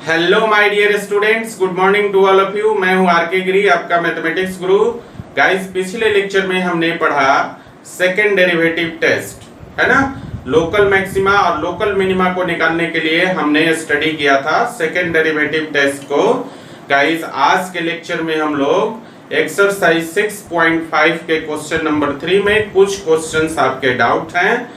Hello my dear students, good morning to all of you. मैं हूं are के गिरी, आपका मैथमेटिक्स गुरु। गाइस, पिछले लेक्चर में हमने पढ़ा सेकंड डेरिवेटिव टेस्ट, है ना। लोकल मैक्सिमा और लोकल मिनिमा को निकालने के लिए हमने स्टडी किया था सेकंड डेरिवेटिव टेस्ट को। गाइस, आज के लेक्चर में हम लोग एक्सरसाइज 6.5 के क्वेश्चन नंबर 3 में कुछ क्वेश्चंस आपके डाउट हैं,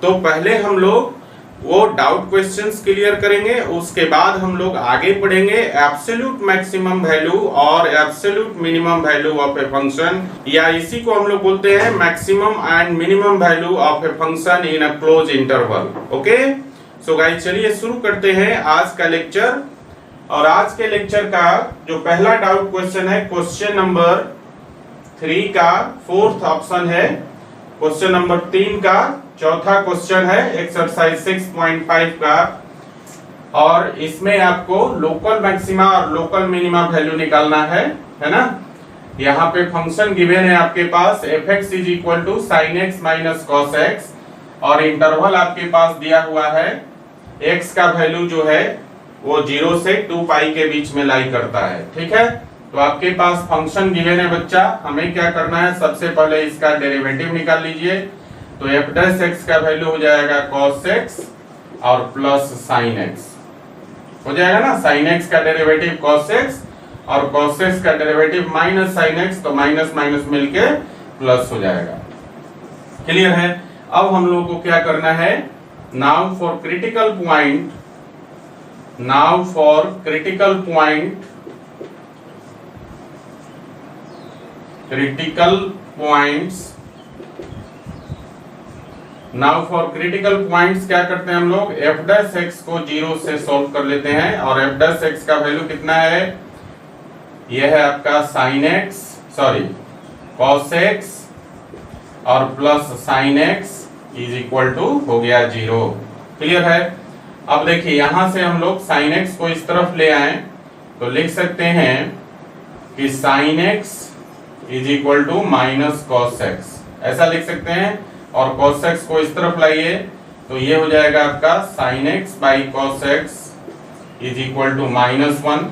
तो पहले हम लोग वो डाउट क्वेश्चंस क्लियर करेंगे। उसके बाद हम लोग आगे पढ़ेंगे एब्सोल्यूट मैक्सिमम वैल्यू और absolute minimum value of a function, या इसी को हम लोग बोलते हैं maximum and minimum value of a function in a close interval. Okay, so guys, चलिए शुरू करते हैं आज का लेक्चर। और आज के लेक्चर का जो पहला डाउट क्वेश्चन है, क्वेश्चन नंबर 3 का फोर्थ ऑप्शन है, क्वेश्चन नंबर 3 का चौथा क्वेश्चन है एक्सरसाइज 6.5 का। और इसमें आपको लोकल मैक्सिमा और लोकल मिनिमा वैल्यू निकालना है ना। यहाँ पे फंक्शन गिवन है आपके पास f(x) = sin x - cos x, और इंटरवल आपके पास दिया हुआ है x का वैल्यू जो है वो 0 से 2 पाई के बीच में लाई करता है। ठीक है, तो आपके पास फंक्शन गिवन है बच्चा। हमें क्या करना है, सबसे पहले इसका डेरिवेटिव निकाल लीजिए। तो f' का वैल्यू हो जाएगा cos x और प्लस sin x हो जाएगा ना। sin x का डेरिवेटिव cos x और cos x का डेरिवेटिव माइनस sin x, तो माइनस माइनस मिलके प्लस हो जाएगा। क्लियर है। अब हम लोगों को क्या करना है, नाउ फॉर क्रिटिकल पॉइंट्स क्या करते हैं हम लोग, f' को 0 से सॉल्व कर लेते हैं। और f' का वैल्यू कितना है, यह है आपका cos x और प्लस sin x = हो गया 0। क्लियर है। अब देखिए, यहां से हम लोग sin x को इस तरफ ले आए तो लिख सकते हैं कि sin x = -cos x, ऐसा लिख सकते हैं। और cos x को इस तरफ लाइए तो ये हो जाएगा आपका sin x by cos x = -1,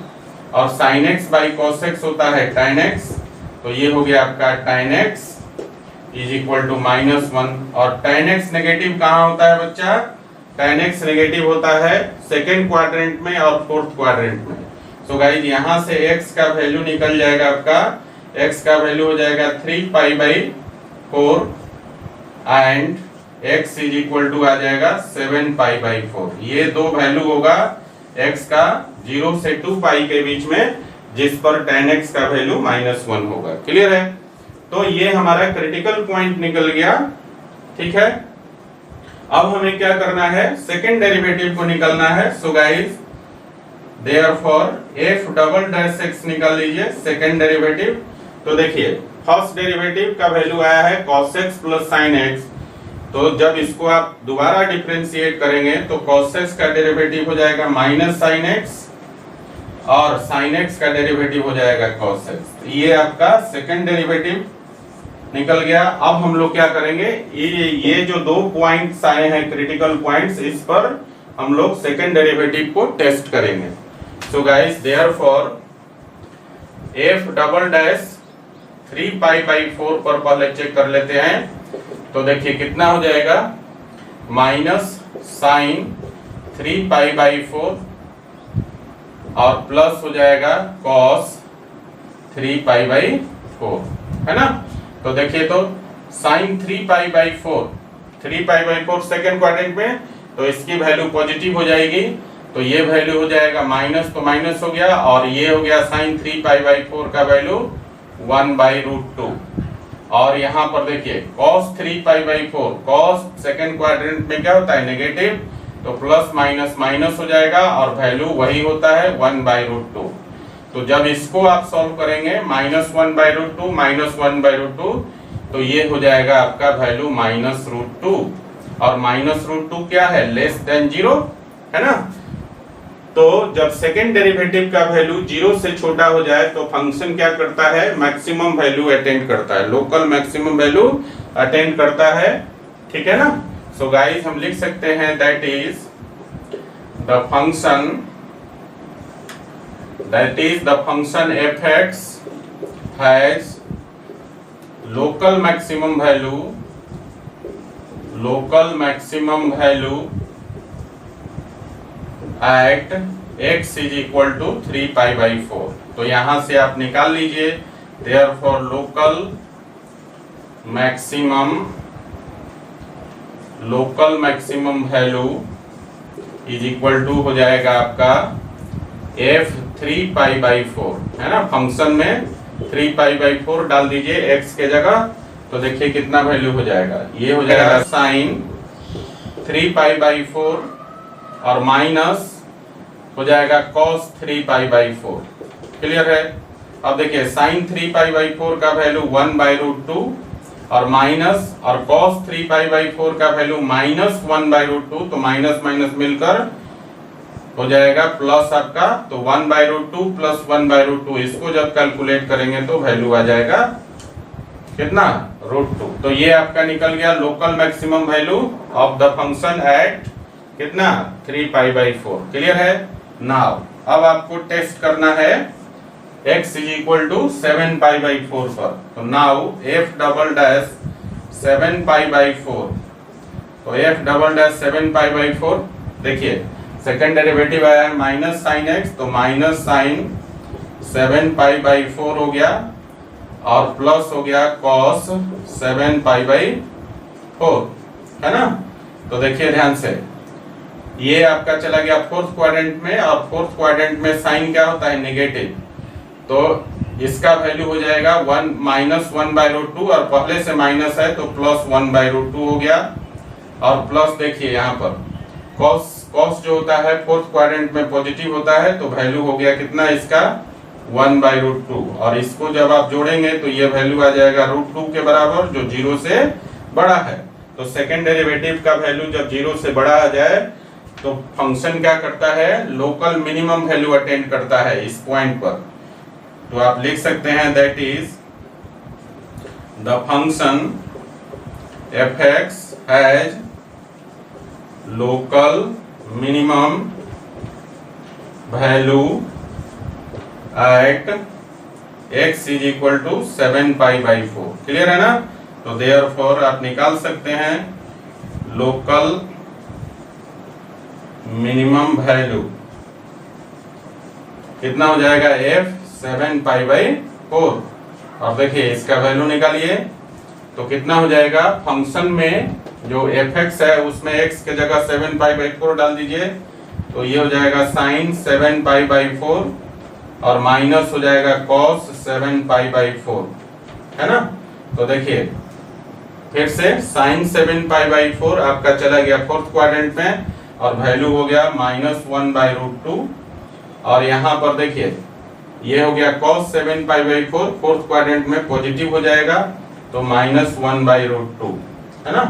और sin x by cos x होता है tan x, तो ये हो गया आपका tan x = -1। और tan x नेगेटिव कहाँ होता है बच्चा, tan x नेगेटिव होता है सेकेंड क्वाड्रेंट में और फोर्थ क्वाड्रेंट में। सो गाइस, यहाँ से x का वैल्यू निकल जाएगा आपका, x का वैल्यू हो जाएगा 3π/4 एंड x = आ जाएगा 7π/4। ये दो वैल्यू होगा x का 0 से 2 पाई के बीच में, जिस पर tan x का वैल्यू -1 होगा। क्लियर है। तो ये हमारा क्रिटिकल पॉइंट निकल गया। ठीक है, अब हमें क्या करना है, सेकंड डेरिवेटिव को निकालना है। सो गाइस, देयरफॉर f'(x) निकाल लीजिए सेकंड डेरिवेटिव। तो देखिए, फर्स्ट डेरिवेटिव का वैल्यू आया है cos x plus sin x, तो जब इसको आप दोबारा डिफरेंशिएट करेंगे तो cos x का डेरिवेटिव हो जाएगा -sin x और sin x का डेरिवेटिव हो जाएगा cos x। ये आपका सेकंड डेरिवेटिव निकल गया। अब हम लोग क्या करेंगे, ये जो दो पॉइंट्स आए हैं क्रिटिकल पॉइंट्स, इस पर हम लोग सेकंड डेरिवेटिव को टेस्ट करेंगे। सो गाइस, देयरफॉर f' 3π/4 पर पहले चेक कर लेते हैं। तो देखिए कितना हो जाएगा, -sin 3π/4 और प्लस हो जाएगा cos 3π/4, है ना। तो देखिए, तो sin 3π/4 सेकेंड क्वाड्रेंट में, तो इसकी वैल्यू पॉजिटिव हो जाएगी, तो ये वैल्यू हो जाएगा माइनस, तो माइनस हो गया, और ये हो गया sin 3π/4 का वैल्यू 1/√2। और यहाँ पर देखिए cos 3π/4, cos सेकेंड क्वाड्रेंट में क्या होता है, नेगेटिव, तो प्लस माइनस माइनस हो जाएगा और वैल्यू वही होता है 1/√2। तो जब इसको आप सॉल्व करेंगे -1/√2 तो ये हो जाएगा आपका वैल्यू -√2, और -√2 क्या है, लेस देन 0, है ना। तो जब सेकेंड डेरिवेटिव का वैल्यू 0 से छोटा हो जाए तो फंक्शन क्या करता है, मैक्सिमम वैल्यू अटेंड करता है, लोकल मैक्सिमम वैल्यू अटेंड करता है। ठीक है ना। सो गाइस, हम लिख सकते हैं that is the function that is the function f(x) has local maximum value at x is equal to 3 pi by 4। तो यहां से आप निकाल लीजिए, therefore local maximum value is equal to हो जाएगा आपका f 3 pi by 4, है ना। फंक्शन में 3 pi by 4 डाल दीजिए x के जगह, तो देखिए कितना वैल्यू हो जाएगा, ये हो जाएगा साइन 3 pi by 4 और माइनस हो जाएगा cos 3 pi by 4। क्लियर है। अब देखिए साइन 3 pi by 4 का वैल्यू 1/√2 और माइनस और cos 3 pi by 4 का वैल्यू -1/√2, तो माइनस माइनस मिलकर हो जाएगा प्लस आपका, तो 1/√2 प्लस 1/√2, इसको जब कैलकुलेट करेंगे तो वैल्यू आ जाएगा कितना, √2। तो ये आपका निकल गया local maximum value of the function at कितना 3 pi by 4। क्लियर है। नाउ अब आपको टेस्ट करना है x is equal to 7 pi by 4 पर, तो now f double dash 7 pi by 4, तो f double dash 7 pi by 4, देखिए सेकेंड डेरिवेटिव आया है माइनस साइन x, तो माइनस साइन 7 pi by 4 हो गया और प्लस हो गया cos 7 pi by 4, है ना। तो देखिए ध्यान से, ये आपका चला गया फोर्थ क्वाड्रेंट में, और फोर्थ क्वाड्रेंट में साइन क्या होता है, नेगेटिव, तो इसका वैल्यू हो जाएगा -1/√2 और पहले से माइनस है तो प्लस 1/√2 हो गया। और प्लस देखिए यहाँ पर cos जो होता है फोर्थ क्वाड्रेंट में पॉजिटिव होता है, तो वैल्यू हो गया कितना इसका 1/√2, और इसको जब आप जोड़ेंगे तो ये वैल्यू आ जाएगा √2 के बराबर, जो 0 से बड़ा है। तो सेकेंड डेरिवेटिव का वैल्यू जब 0 से बड़ा आ जाए तो फंक्शन क्या करता है, लोकल मिनिमम वैल्यू अटेंड करता है इस पॉइंट पर। तो आप लिख सकते हैं that is the function f(x) has local minimum value at x is equal to 7 pi by 4। Clear है ना। तो देयरफॉर आप निकाल सकते हैं लोकल मिनिमम वैल्यू कितना हो जाएगा, f 7 pi by 4, और देखिए इसका वैल्यू निकालिए तो कितना हो जाएगा, फंक्शन में जो f(x) है उसमें x के जगह 7 pi by 4 डाल दीजिए, तो ये हो जाएगा साइन 7 pi by 4 और माइनस हो जाएगा cos 7 pi by 4, है ना। तो देखिए फिर से साइन 7 pi by 4 आपका चला गया फोर्थ क्वाड्रेंट में और वैल्यू हो गया -1/√2, और यहाँ पर देखिए ये हो गया cos 7 pi by 4 fourth quadrant में पॉजिटिव हो जाएगा, तो -1/√2, है ना।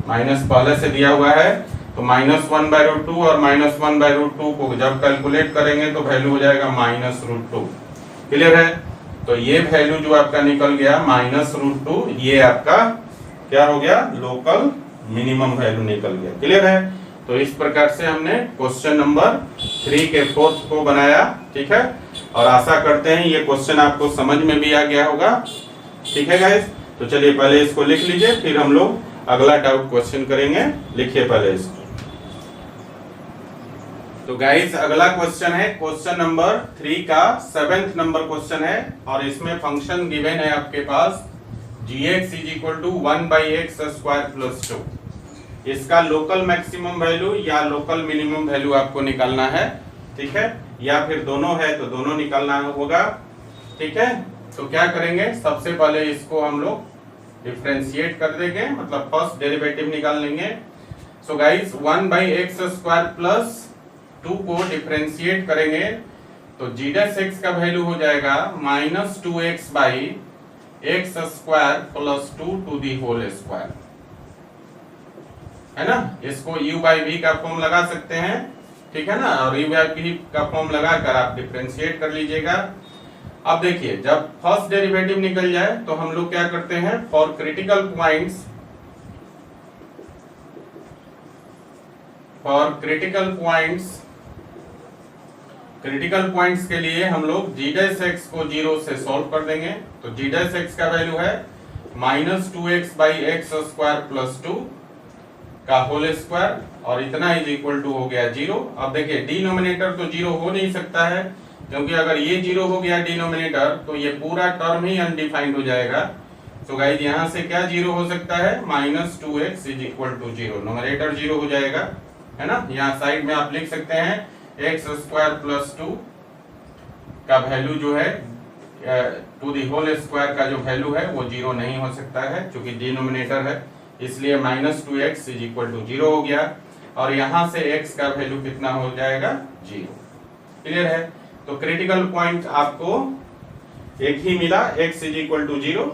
माइनस पहले से दिया हुआ है, तो -1/√2 और -1/√2 को जब कैलकुलेट करेंगे तो वैल्यू हो जाएगा -√2। क्लियर है। तो ये वैल्यू जो आपका निकल गया -√2, ये आपका क्या हो गया, लोकल मिनिमम वैल्यू निकल गया। क्लियर है। तो इस प्रकार से हमने क्वेश्चन नंबर 3 के फोर्थ को बनाया, ठीक है। और आशा करते हैं ये क्वेश्चन आपको समझ में भी आ गया होगा, ठीक है गाइस। तो चलिए पहले इसको लिख लीजिए, फिर हम लोग अगला डाउट क्वेश्चन करेंगे। लिखिए पहले इसको। तो गाइस अगला क्वेश्चन है क्वेश्चन नंबर 3 का 7th नंबर क्वेश्चन है, और इसमें फंक्शन गिवन है आपके पास gx is equal to 1/x² + 2। इसका लोकल मैक्सिमम वैल्यू या लोकल मिनिमम वैल्यू आपको निकालना है, ठीक है, या फिर दोनों है तो दोनों निकालना होगा, ठीक है। तो क्या करेंगे, सबसे पहले इसको हम लोग डिफरेंशिएट कर देंगे, मतलब फर्स्ट डेरिवेटिव निकाल लेंगे। सो गाइस 1/x² + 2 को डिफरेंशिएट करेंगे तो g' का वैल्यू हो जाएगा -2x/x² + 2 to the whole square, है ना। इसको u/v का फॉर्म लगा सकते हैं, ठीक है ना, और u/v का फॉर्म लगाकर आप डिफरेंशिएट कर लीजिएगा। अब देखिए जब फर्स्ट डेरिवेटिव निकल जाए तो हम लोग क्या करते हैं, for critical points critical points के लिए हम लोग g डैश x को 0 से सॉल्व कर देंगे। तो g डैश x का वैल्यू है -2x by x square plus 2 का होल स्क्वायर और इतना इज इक्वल टू हो गया 0। अब देखिए डिनोमिनेटर तो 0 हो नहीं सकता है, क्योंकि अगर ये 0 हो गया डिनोमिनेटर तो ये पूरा टर्म ही अनडिफाइंड हो जाएगा। तो गाइस यहाँ से क्या 0 हो सकता है, -2x is equal to 0, nominator 0 हो जाएगा, है ना। यहाँ साइड में आप लिख सकते हैं एक्स स्क्वायर प्लस 2 का वैल्यू जो है टू दी होल स्क्वायर का जो वैल्यू है वो 0 नहीं हो सकता है, क्योंकि डिनोमिनेटर है, इसलिए -2x इज इक्वल टू 0 हो गया। और यहाँ से x का वैल्यू कितना हो जाएगा, 0। क्लियर है। तो क्रिटिकल पॉइंट आपको एक ही मिला, x इज इक्वल टू 0।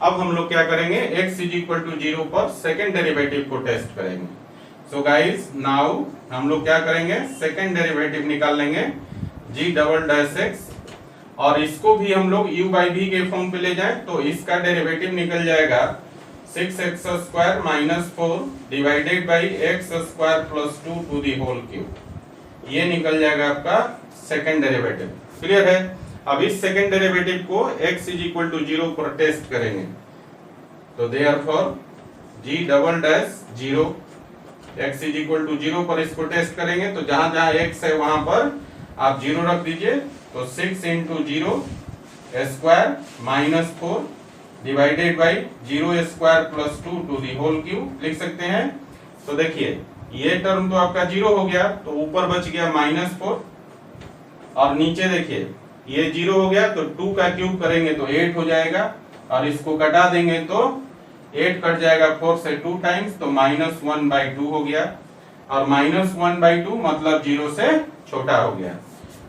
अब हम लोग क्या करेंगे, x इज इक्वल टू 0 पर सेकेंड डेरिवेटिव को टेस्ट करेंगे। सो गाइस नाउ हम लोग क्या करेंगे, सेकेंड डेरिवेटिव निकाल लेंगे g डबल डैश x, और इसको भी हम लोग u बाई v के फॉर्म पे ले जाएं तो इसका डेरिवेटिव निकल जाएगा 6x square minus 4 divided by x square plus 2 to the whole cube. ये निकल जाएगा आपका सेकेंड डेरिवेटिव। क्लियर है। अब इस सेकेंड डेरिवेटिव को x इज इक्वल टू 0 पर टेस्ट करेंगे। तो therefore g double dash 0, x is equal to 0 पर इसको टेस्ट करेंगे तो जहां जहां x है वहां पर आप 0 रख दीजिए। तो 6 into 0 square minus 4 divided by 0 square plus 2 to the whole cube लिख सकते हैं। तो देखिए ये टर्म तो आपका 0 हो गया, तो ऊपर बच गया -4, और नीचे देखिए ये 0 हो गया तो 2 का क्यूब करेंगे तो 8 हो जाएगा, और इसको कटा देंगे तो 8 कट जाएगा 4 से 2 टाइम्स, तो -1/2 हो गया, और -1/2 मतलब 0 से छोटा हो गया।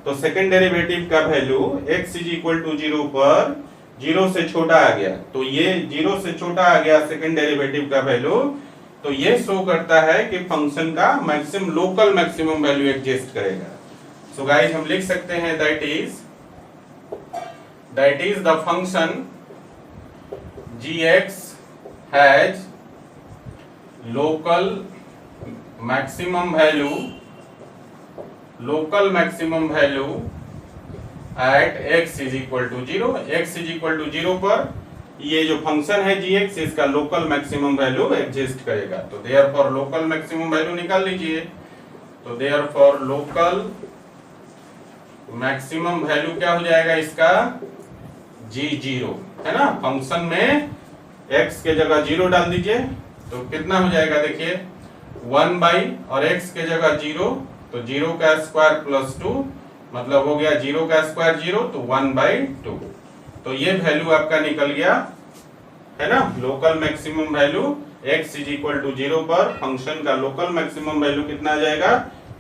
तो सेकेंड डेरिवेटिव का value x is equal to 0 पर 0 से छोटा आ गया। तो ये 0 से छोटा आ गया सेकेंड डेरिवेटिव का वैल्यू, तो ये शो करता है कि फंक्शन का maximum local maximum value exist करेगा। सो गाइस हम लिख सकते हैं that is the function gx has local maximum value at x is equal to 0। x is equal to 0 पर ये जो फंक्शन है gx, इसका लोकल मैक्सिमम वैल्यू एग्जिस्ट करेगा। तो देयरफॉर लोकल मैक्सिमम वैल्यू निकाल लीजिए। तो देयरफॉर लोकल मैक्सिमम वैल्यू क्या हो जाएगा इसका, g0, है ना। फंक्शन में x के जगह 0 डाल दीजिए तो कितना हो जाएगा, देखिए 1 बाई और x के जगह 0, तो 0 का स्क्वायर प्लस 2 मतलब हो गया 0 का स्क्वायर 0, तो 1/2। तो ये वैल्यू आपका निकल गया, है ना। Local maximum value x is equal to 0 पर फंक्शन का लोकल मैक्सिमम वैल्यू कितना आ जाएगा,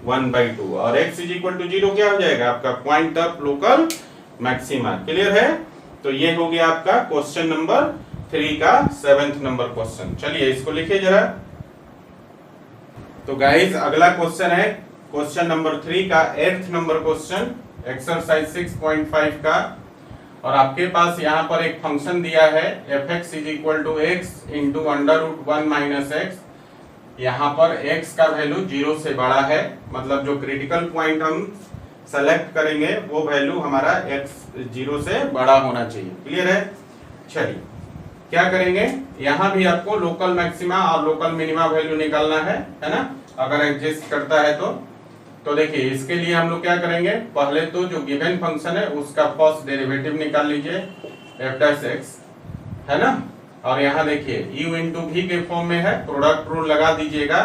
1/2, और x इज इक्वल टू 0 क्या हो जाएगा, आपका point of local maxima. Clear है। तो ये हो गया आपका क्वेश्चन नंबर 3 का 7th नंबर क्वेश्चन। चलिए इसको लिखिए जरा। तो गाइस अगला क्वेश्चन है क्वेश्चन नंबर 3 का 8th नंबर क्वेश्चन, एक्सरसाइज 6.5 का, और आपके पास यहाँ पर एक फंक्शन दिया है f(x) is equal to x into √1 minus x. यहाँ पर x का वैल्यू 0 से बड़ा है, मतलब जो क्रिटिकल पॉइंट हम सेलेक्ट करेंगे वो वैल्यू हमारा x 0 से बड़ा होना चाहिए। क्लियर है। चलिए क्या करेंगे, यहाँ भी आपको लोकल मैक्सिमा और लोकल मिनिमा वैल्यू निकालना है ना, अगर एग्जिस्ट करता है तो देखिए इसके लिए हम लोग क्या करेंगे, पहले तो जो गिवन फंक्शन है उसका फर्स्ट डेरिवेटिव निकाल लीजिए f(x), है ना। और यहाँ देखिए u इंटू v के फॉर्म में है, प्रोडक्ट रूल लगा दीजिएगा,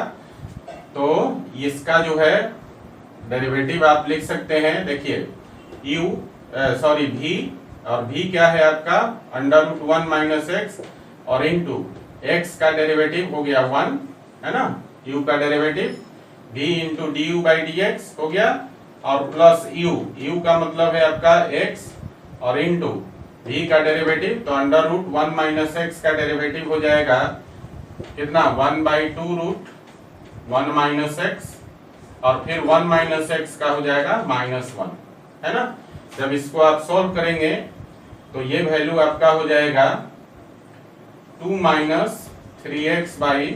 तो इसका जो है डेरिवेटिव आप लिख सकते हैं। देखिए v, और v क्या है आपका √1 माइनस एक्स, और इंटू x का डेरिवेटिव हो गया 1, है ना, u का derivative v into D by D x हो गया, और प्लस u का मतलब है आपका x, और इंटू v का डेरिवेटिव, तो √1 माइनस एक्स का डेरिवेटिव हो जाएगा कितना, 1/2 √1 माइनस एक्स, और फिर 1 माइनस एक्स का हो जाएगा -1, है ना। जब इसको आप सॉल्व करेंगे तो ये वैल्यू आपका हो जाएगा 2 minus 3x by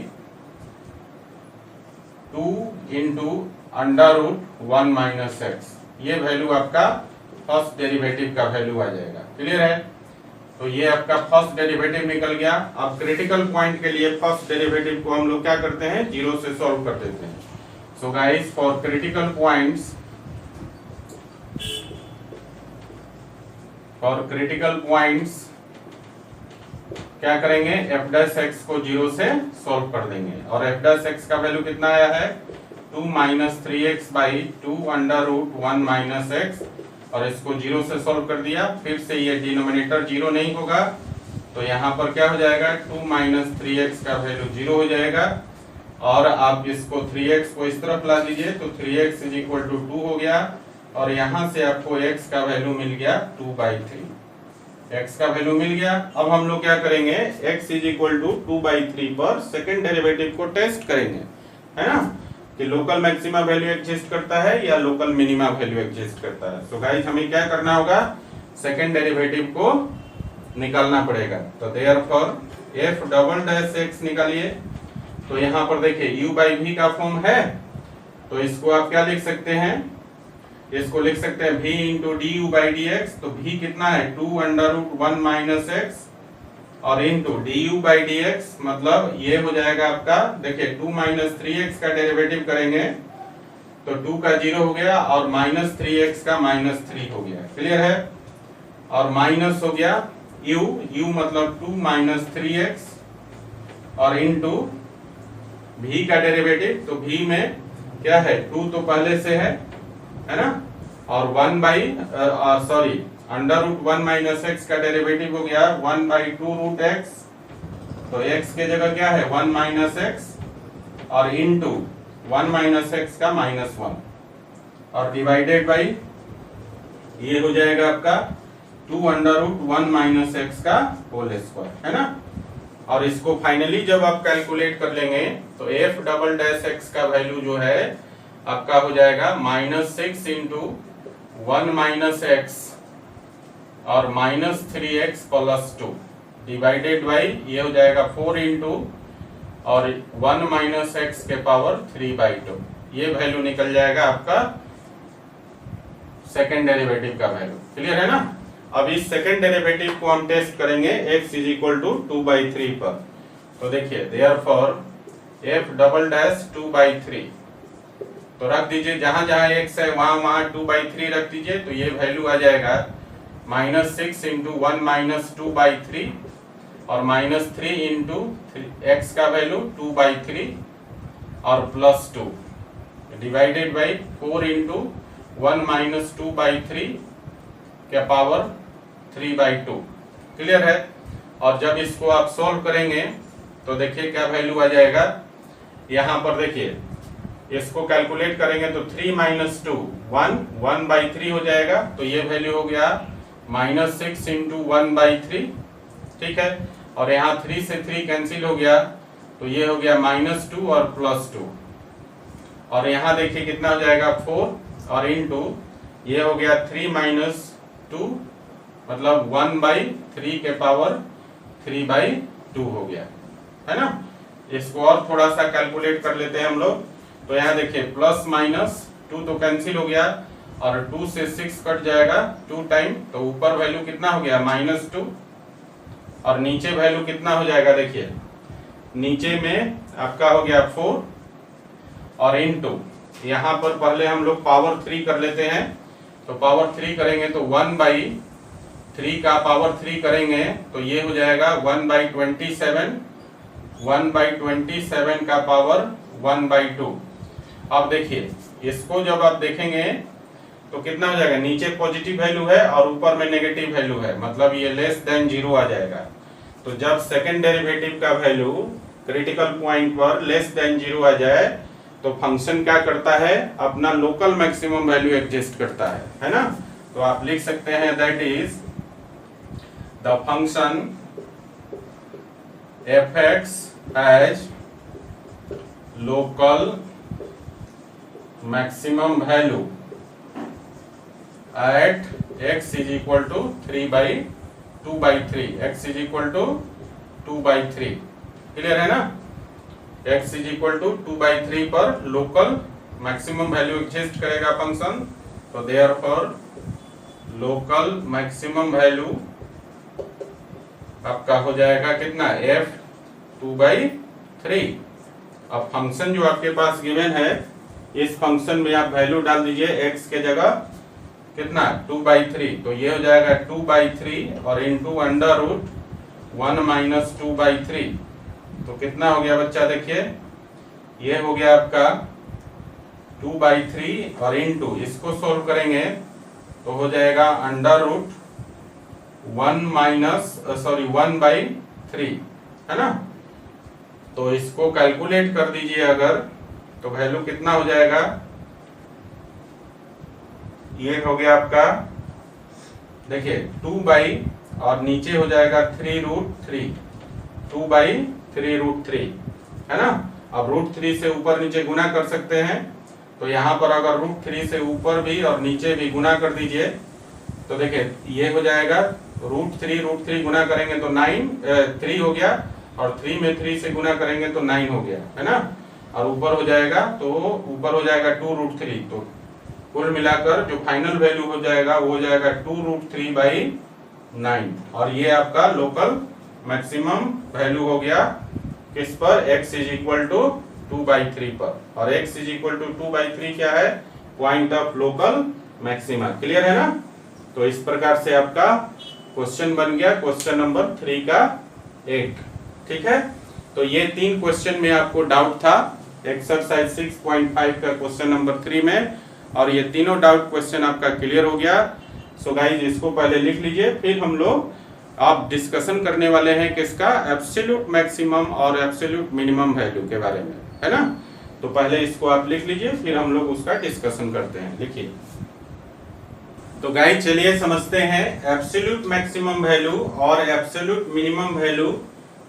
2 into √1 minus x, ये वैल्यू आपका फर्स्ट डेरिवेटिव का वैल्यू आ जाएगा। क्लियर है? तो ये आपका फर्स्ट डेरिवेटिव निकल गया। अब क्रिटिकल पॉइंट के लिए फर्स्ट डेरिवेटिव को हम लोग क्या करते हैं, जीरो से सॉल्व कर देते हैं। So guys for critical points क्या करेंगे, एफ डैश एक्स को जीरो से सॉल्व कर देंगे। और एफ डैश एक्स का वैल्यू कितना आया है, 2 - 3x बाई 2 √1 माइनस एक्स। और इसको जीरो से सॉल्व कर दिया। फिर से ये डिनोमिनेटर जीरो नहीं होगा, तो यहाँ पर क्या हो जाएगा, 2 - 3x का वैल्यू जीरो हो जाएगा। और आप इसको 3x को इस तरफ ला दीजिए तो 3x = 2 हो गया। और यहाँ से आपको x का वैल्यू मिल गया 2/3। x का वैल्यू मिल गया। अब हम लोग क्या करेंगे, x = 2/3 पर सेकेंड डेरिवेटिव को टेस्ट करेंगे, है ना, कि लोकल मैक्सिमा वैल्यू एग्जिस्ट करता है या लोकल मिनिमा वैल्यू एग्जिस्ट करता है। सो गाइस हमें क्या करना होगा, सेकेंड डेरिवेटिव को निकालना पड़ेगा। तो therefore f double dash x निकालिए। तो यहाँ पर देखिए u/v का फॉर्म है, तो इसको आप क्या लिख सकते हैं, इसको लिख सकते हैं v × du/dx। तो v कितना है, 2 √1 माइनस एक्स और इंटू du/dx, मतलब ये हो जाएगा आपका, देखिए 2 - 3x का डेरिवेटिव करेंगे तो 2 का 0 हो गया और -3x का -3 हो गया। क्लियर है? और माइनस हो गया u मतलब 2 - 3x और इंटू v का डेरिवेटिव। तो v में क्या है, 2 तो पहले से है ना, और √1 माइनस एक्स का डेरिवेटिव हो गया 1/2√x। तो x के जगह क्या है, 1 - x और इंटू 1 - x का -1 और डिवाइडेड बाई ये हो जाएगा आपका 2 √1 माइनस एक्स का होल स्क्वायर, है ना। और इसको फाइनली जब आप कैलकुलेट कर लेंगे तो f डबल डैश x का वैल्यू जो है आपका हो जाएगा -6 × 1 - x और -3x + 2 डिवाइडेड बाई ये हो जाएगा 4 इंटू और 1 - x के पावर 3/2। ये वैल्यू निकल जाएगा आपका सेकेंड डेरिवेटिव का वैल्यू। क्लियर है ना? अब इस सेकेंड डेरिवेटिव को हम टेस्ट करेंगे x = 2/3 पर। तो देखिए देयरफॉर f डबल डैश 2/3, तो रख दीजिए जहां जहां x है वहां 2/3 रख दीजिए। तो ये वैल्यू आ जाएगा -6 × 1 - 2/3 और -3 इंटू x का वैल्यू 2/3 और +2 डिवाइडेड बाई 4 इंटू 1 - 2/3 के पावर 3/2। क्लियर है? और जब इसको आप सॉल्व करेंगे तो देखिए क्या वैल्यू आ जाएगा, यहाँ पर देखिए इसको कैलकुलेट करेंगे तो 3 - 2 1/3 हो जाएगा। तो ये वैल्यू हो गया -6 × 1/3, ठीक है। और यहाँ 3 से 3 कैंसिल हो गया तो ये हो गया -2 और +2। और यहाँ देखिए कितना हो जाएगा 4 और इंटू ये हो गया 3 - 2 मतलब 1/3 के पावर 3/2 हो गया, है ना। इसको और थोड़ा सा कैलकुलेट कर लेते हैं हम लोग। तो यहाँ देखिए +-2 तो कैंसिल हो गया और 2 से 6 कट जाएगा 2 टाइम। तो ऊपर वैल्यू कितना हो गया -2 और नीचे वैल्यू कितना हो जाएगा, देखिए नीचे में आपका हो गया 4 और इंटू यहाँ पर पहले हम लोग पावर 3 कर लेते हैं। तो पावर 3 करेंगे तो 1/3 का पावर 3 करेंगे तो ये हो जाएगा 1/27, 1/27 का पावर 1/2। अब देखिए इसको जब आप देखेंगे तो कितना हो जाएगा, नीचे पॉजिटिव वैल्यू है और ऊपर में नेगेटिव वैल्यू है, मतलब ये <0 आ जाएगा। तो जब सेकेंड डेरिवेटिव का वैल्यू क्रिटिकल पॉइंट पर <0 आ जाए तो फंक्शन क्या करता है, अपना लोकल मैक्सिमम वैल्यू एग्जिस्ट करता है ना। तो आप लिख सकते हैं that is the function f(x) has local maximum value at x = 2/3, x = 2/3। Clear है ना? x = 2/3 पर लोकल मैक्सिमम वैल्यू एग्जिस्ट करेगा फंक्शन तो देयरफॉर लोकल मैक्सिमम वैल्यू आपका हो जाएगा कितना, f2/3। अब फंक्शन जो आपके पास गिवन है, इस फंक्शन में आप वैल्यू डाल दीजिए x के जगह कितना, 2/3। तो ये हो जाएगा 2/3 और इंटू अंडर रूट 1 माइनस 2/3। तो कितना हो गया बच्चा, देखिए ये हो गया आपका 2/3 और इंटू इसको सोल्व करेंगे तो हो जाएगा अंडर रूट 1/3, है ना। तो इसको कैलकुलेट कर दीजिए अगर, तो वैल्यू कितना हो जाएगा, ये हो गया आपका, देखिए 2 और नीचे हो जाएगा 3√3, 2/3√3, है ना। अब √3 से ऊपर नीचे गुना कर सकते हैं, तो यहाँ पर अगर √3 से ऊपर भी और नीचे भी गुना कर दीजिए तो देखिए ये हो जाएगा √3 गुना करेंगे तो 3 हो गया, और 3 में 3 से गुना करेंगे तो 9 हो गया, है ना। और ऊपर हो जाएगा, तो ऊपर हो जाएगा 2√3। तो कुल मिलाकर जो फाइनल वैल्यू हो जाएगा वो हो जाएगा 2√3/9। और ये आपका लोकल मैक्सिमम वैल्यू हो गया किस पर, x = 2/3 पर। और x = 2/3 क्या है, point of local maxima. Clear है ना। तो इस प्रकार से आपका क्वेश्चन बन गया, क्वेश्चन नंबर 3 का 1। ठीक है, तो ये 3 क्वेश्चन में आपको डाउट था एक्सरसाइज 6.5 का क्वेश्चन नंबर 3 में, और ये तीनों डाउट क्वेश्चन आपका क्लियर हो गया। सो गाइस इसको पहले लिख लीजिए, फिर हम लोग आप डिस्कशन करने वाले हैं किसका, एब्सोल्यूट मैक्सिमम और एब्सोल्यूट मिनिमम वैल्यू के बारे में, है ना। तो पहले इसको आप लिख लीजिए, फिर हम लोग उसका डिस्कशन करते हैं। लिखिए। तो गाइस चलिए समझते हैं एब्सोल्यूट मैक्सिमम वैल्यू और एब्सोल्यूट मिनिमम वैल्यू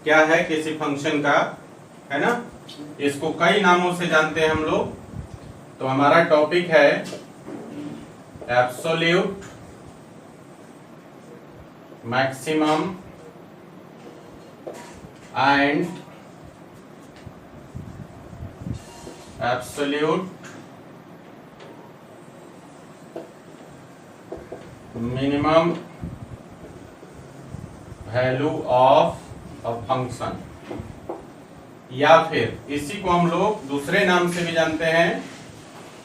क्या है किसी फंक्शन का, है ना। इसको कई नामों से जानते हैं हम लोग। तो हमारा टॉपिक है absolute maximum and absolute minimum value of a function, या फिर इसी को हम लोग दूसरे नाम से भी जानते हैं,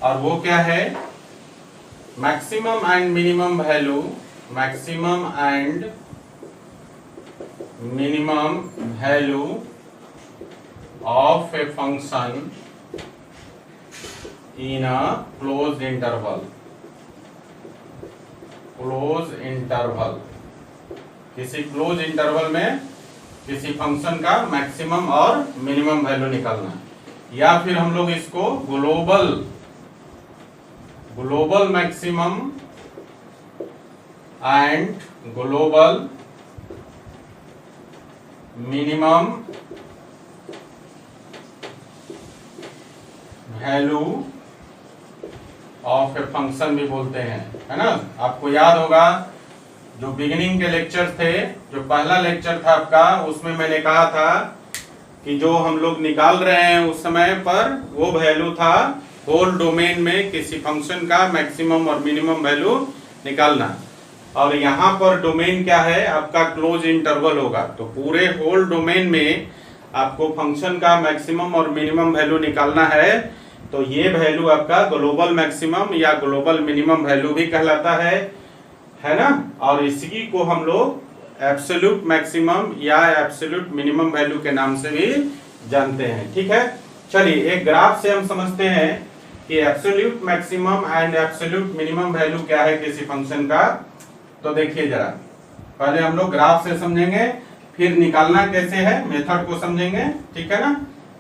और वो क्या है, maximum and minimum value, maximum and minimum value of a function in a closed interval. Close interval, किसी क्लोज इंटरवल में किसी फंक्शन का मैक्सिमम और मिनिमम वैल्यू निकालना, या फिर हम लोग इसको global maximum and global minimum value of a function भी बोलते हैं, है ना। आपको याद होगा जो बिगिनिंग के लेक्चर थे, जो पहला लेक्चर था आपका, उसमें मैंने कहा था कि जो हम लोग निकाल रहे हैं उस समय पर वो वैल्यू था होल डोमेन में किसी फंक्शन का मैक्सिमम और मिनिमम वैल्यू निकालना। और यहाँ पर डोमेन क्या है आपका, क्लोज इंटरवल होगा। तो पूरे होल डोमेन में आपको फंक्शन का मैक्सिमम और मिनिमम वैल्यू निकालना है। तो ये वैल्यू आपका ग्लोबल मैक्सिमम या ग्लोबल मिनिमम वैल्यू भी कहलाता है ना। और इसी को हम लोग एब्सोल्यूट मैक्सिमम या एब्सोल्यूट मिनिमम वैल्यू के नाम से भी जानते हैं। ठीक है, चलिए एक ग्राफ से हम समझते हैं कि absolute maximum and absolute minimum value क्या है किसी फंक्शन का। तो देखिए जरा, पहले हम लोग ग्राफ से समझेंगे, फिर निकालना कैसे है मेथड को समझेंगे। ठीक है ना।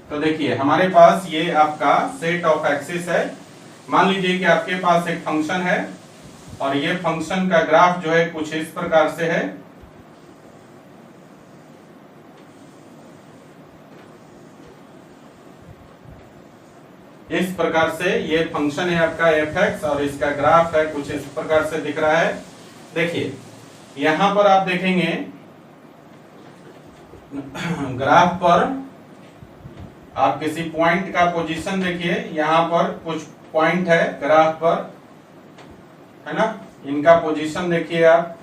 तो देखिए हमारे पास ये आपका सेट ऑफ एक्सिस है। मान लीजिए कि आपके पास एक फंक्शन है और ये फंक्शन का ग्राफ जो है कुछ इस प्रकार से है। इस प्रकार से ये फंक्शन है आपका f(x) और इसका ग्राफ है कुछ इस प्रकार से दिख रहा है। देखिए यहां पर आप देखेंगे ग्राफ पर आप किसी पॉइंट का पोजीशन देखिए, यहां पर कुछ पॉइंट है ग्राफ पर, है ना। इनका पोजीशन देखिए आप,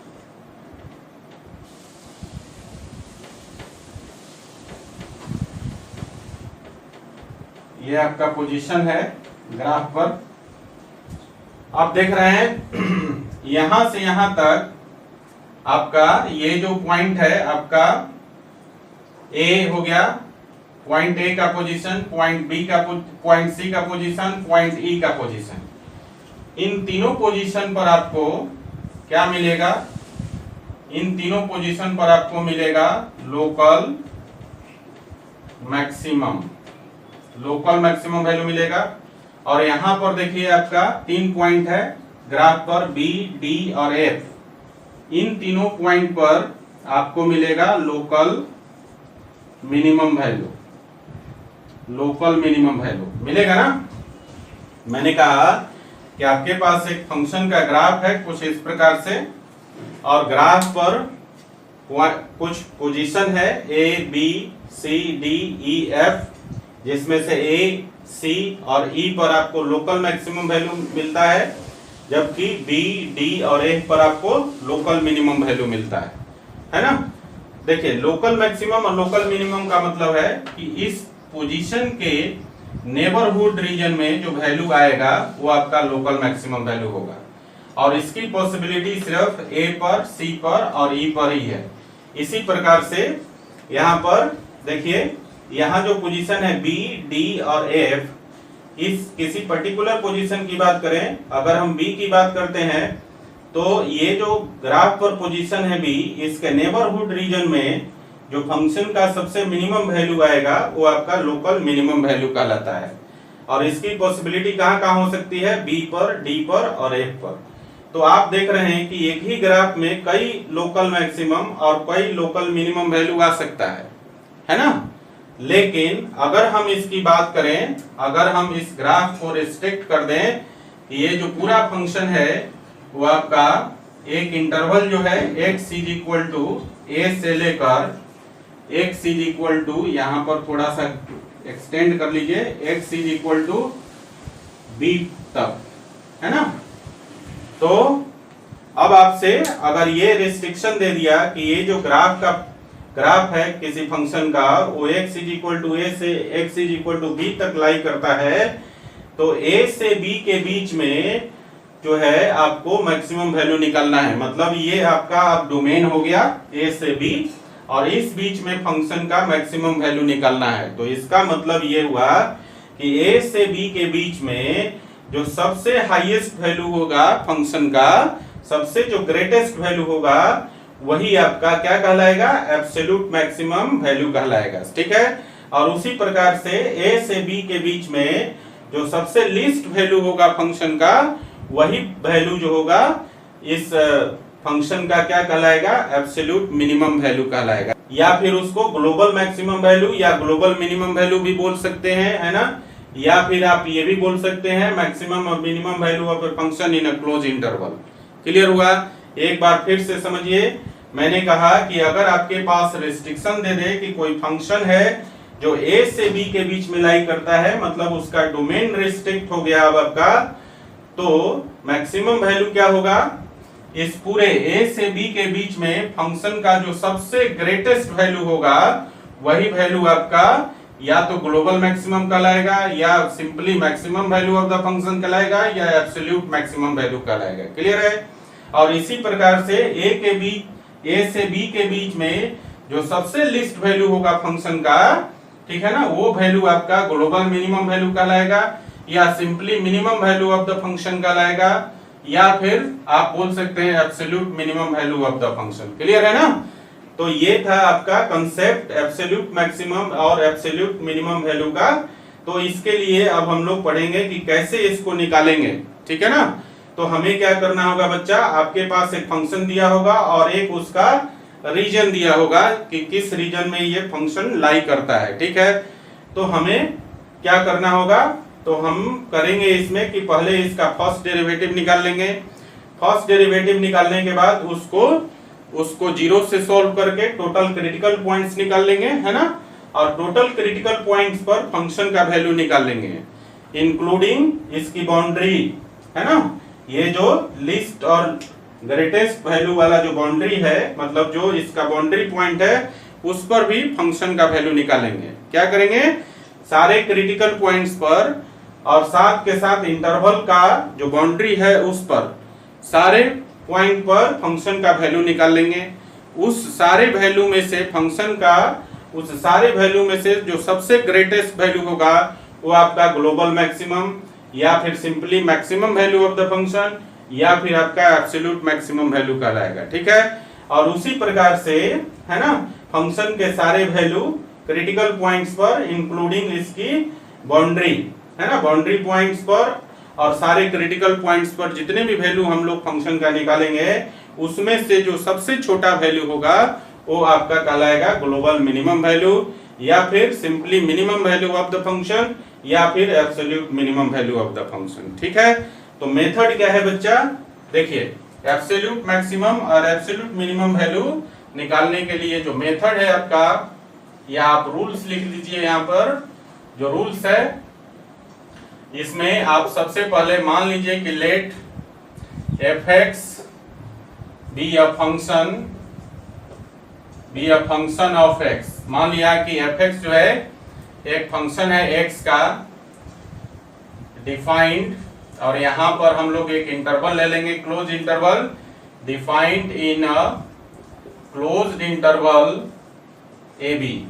ये आपका पोजीशन है ग्राफ पर। आप देख रहे हैं यहां से यहां तक आपका ये जो पॉइंट है आपका ए हो गया, पॉइंट ए का पोजीशन, पॉइंट बी का, पॉइंट सी का पोजीशन, पॉइंट ई का पोजीशन। इन तीनों पोजीशन पर आपको क्या मिलेगा? इन तीनों पोजीशन पर आपको मिलेगा local maximum, local maximum value मिलेगा। और यहां पर देखिए आपका 3 पॉइंट है ग्राफ पर, बी, डी और एफ। इन तीनों पॉइंट पर आपको मिलेगा local minimum value, local minimum value मिलेगा ना। मैंने कहा कि आपके पास एक फंक्शन का ग्राफ है कुछ इस प्रकार से, और ग्राफ पर कुछ पोजीशन है ए, बी, सी, डी, ई, एफ, जिसमें से ए, सी और ई पर आपको लोकल मैक्सिमम वैल्यू मिलता है, जबकि बी, डी और एफ पर आपको लोकल मिनिमम वैल्यू मिलता है ना। देखिए लोकल मैक्सिमम और लोकल मिनिमम का मतलब है कि इस पोजीशन के नेबरहुड रीजन में जो वैल्यू आएगा वो आपका लोकल मैक्सिमम वैल्यू होगा, और इसकी पॉसिबिलिटी सिर्फ ए पर, सी पर और ई पर ही है। इसी प्रकार से यहाँ पर देखिए, यहाँ जो पोजीशन है बी, डी और एफ, इस किसी पर्टिकुलर पोजीशन की बात करें, अगर हम बी की बात करते हैं तो ये जो ग्राफ पर पोजीशन है बी, इसके नेबरहुड रीजन में जो फंक्शन का सबसे मिनिमम वैल्यू आएगा वो आपका लोकल मिनिमम वैल्यू कहलाता है। और इसकी पॉसिबिलिटी कहाँ कहाँ हो सकती है? बी पर, डी पर और एफ पर। तो आप देख रहे हैं कि एक ही ग्राफ में कई लोकल मैक्सिमम और कई लोकल मिनिमम वैल्यू आ सकता है ना। लेकिन अगर हम इसकी बात करें, अगर हम इस ग्राफ को रिस्ट्रिक्ट कर दें कि ये जो पूरा फंक्शन है वो आपका एक इंटरवल जो है x is equal to a से लेकर x इज इक्वल टू, यहां पर थोड़ा सा एक्सटेंड कर लीजिए, x is equal to b तक, है ना। तो अब आपसे अगर ये रिस्ट्रिक्शन दे दिया कि ये जो ग्राफ है किसी फंक्शन का, वो x is equal to a से x is equal to b तक लाई करता है, तो a से b के बीच में जो है आपको मैक्सिमम वैल्यू निकालना है। मतलब ये आपका अब डोमेन हो गया a से b, और इस बीच में फंक्शन का मैक्सिमम वैल्यू निकालना है। तो इसका मतलब ये हुआ कि a से b के बीच में जो सबसे हाईएस्ट वैल्यू होगा फंक्शन का, सबसे जो ग्रेटेस्ट वैल्यू होगा, वही आपका क्या कहलाएगा? एब्सोल्यूट मैक्सिमम वैल्यू कहलाएगा, ठीक है। और उसी प्रकार से a से b के बीच में जो सबसे लीस्ट वैल्यू होगा फंक्शन का, वही वैल्यू जो होगा इस फंक्शन का क्या कहलाएगा? एब्सोल्यूट मिनिमम वैल्यू कहलाएगा। या फिर उसको ग्लोबल मैक्सिमम वैल्यू या ग्लोबल मिनिमम वैल्यू भी बोल सकते हैं, है ना। या फिर आप ये भी बोल सकते हैं मैक्सिमम और minimum value of a function in a close interval. Clear हुआ? एक बार फिर से समझिए, मैंने कहा कि अगर आपके पास रिस्ट्रिक्शन दे दे कि कोई फंक्शन है जो a से b के बीच में लाई करता है, मतलब उसका डोमेन रिस्ट्रिक्ट हो गया अब आपका, तो मैक्सिमम वैल्यू क्या होगा? इस पूरे a से b के बीच में फंक्शन का जो सबसे ग्रेटेस्ट वैल्यू होगा, वही वैल्यू आपका या तो ग्लोबल मैक्सिमम कहलाएगा, या simply maximum value of the function कहलाएगा, या एब्सोल्यूट मैक्सिमम वैल्यू कहलाएगा। क्लियर है? और इसी प्रकार से a से b के बीच में जो सबसे लिस्ट वैल्यू होगा फंक्शन का, ठीक है ना, वो वैल्यू आपका ग्लोबल मिनिमम वैल्यू कहलाएगा, या simply minimum value of the function कहलाएगा, या फिर आप बोल सकते हैं absolute minimum value of the function. Clear है ना? तो ये था आपका कंसेप्ट एब्सोल्यूट मैक्सिमम और एब्सोल्यूट मिनिमम वैल्यू का। तो इसके लिए अब हम लोग पढ़ेंगे कि कैसे इसको निकालेंगे, ठीक है ना। तो हमें क्या करना होगा बच्चा, आपके पास एक फंक्शन दिया होगा और एक उसका रीजन दिया होगा कि किस रीजन में ये फंक्शन लाई करता है, ठीक है। तो हमें क्या करना होगा, तो हम करेंगे इसमें कि पहले इसका फर्स्ट डेरिवेटिव निकाल लेंगे। फर्स्ट डेरिवेटिव निकालने के बाद उसको जीरो से सॉल्व करके टोटल क्रिटिकल पॉइंट्स निकाल लेंगे, है ना। और टोटल क्रिटिकल पॉइंट्स पर फंक्शन का वैल्यू निकाल लेंगे, इंक्लूडिंग इसकी बाउंड्री, है ना। ये जो लिस्ट और ग्रेटेस्ट वैल्यू वाला जो बाउंड्री है, मतलब जो इसका बाउंड्री पॉइंट है, उस पर भी फंक्शन का वैल्यू निकालेंगे। क्या करेंगे, सारे क्रिटिकल पॉइंट्स पर और साथ के साथ इंटरवल का जो बाउंड्री है उस पर सारे पॉइंट पर फंक्शन का वैल्यू निकाल लेंगे। उस सारे वैल्यू में से फंक्शन का उस सारे वैल्यू में से जो सबसे ग्रेटेस्ट वैल्यू होगा वो आपका ग्लोबल मैक्सिमम या फिर simply maximum value of the function या फिर आपका एब्सोल्यूट मैक्सिमम वैल्यू कहलाएगा। ठीक है, और उसी प्रकार से है ना फंक्शन के सारे वैल्यू क्रिटिकल पॉइंट्स पर इंक्लूडिंग इसकी बाउंड्री है ना, बाउंड्री पॉइंट्स पर और सारे क्रिटिकल पॉइंट्स पर जितने भी वैल्यू हम लोग फंक्शन का निकालेंगे उसमें से जो सबसे छोटा वैल्यू होगा वो आपका कहलाएगा ग्लोबल मिनिमम वैल्यू या फिर simply minimum value of the function या फिर absolute minimum value of the function. ठीक है, तो मेथड क्या है बच्चा, देखिए एब्सोल्यूट मैक्सिमम और एब्सोल्यूट मिनिमम वैल्यू निकालने के लिए जो मेथड है आपका, या आप रूल्स लिख लीजिए। यहाँ पर जो रूल्स है इसमें आप सबसे पहले मान लीजिए कि let fx be a function of x। मान लिया कि fx जो है एक फंक्शन है x का डिफाइंड, और यहां पर हम लोग एक इंटरवल ले लेंगे, close interval defined in a closed interval A B,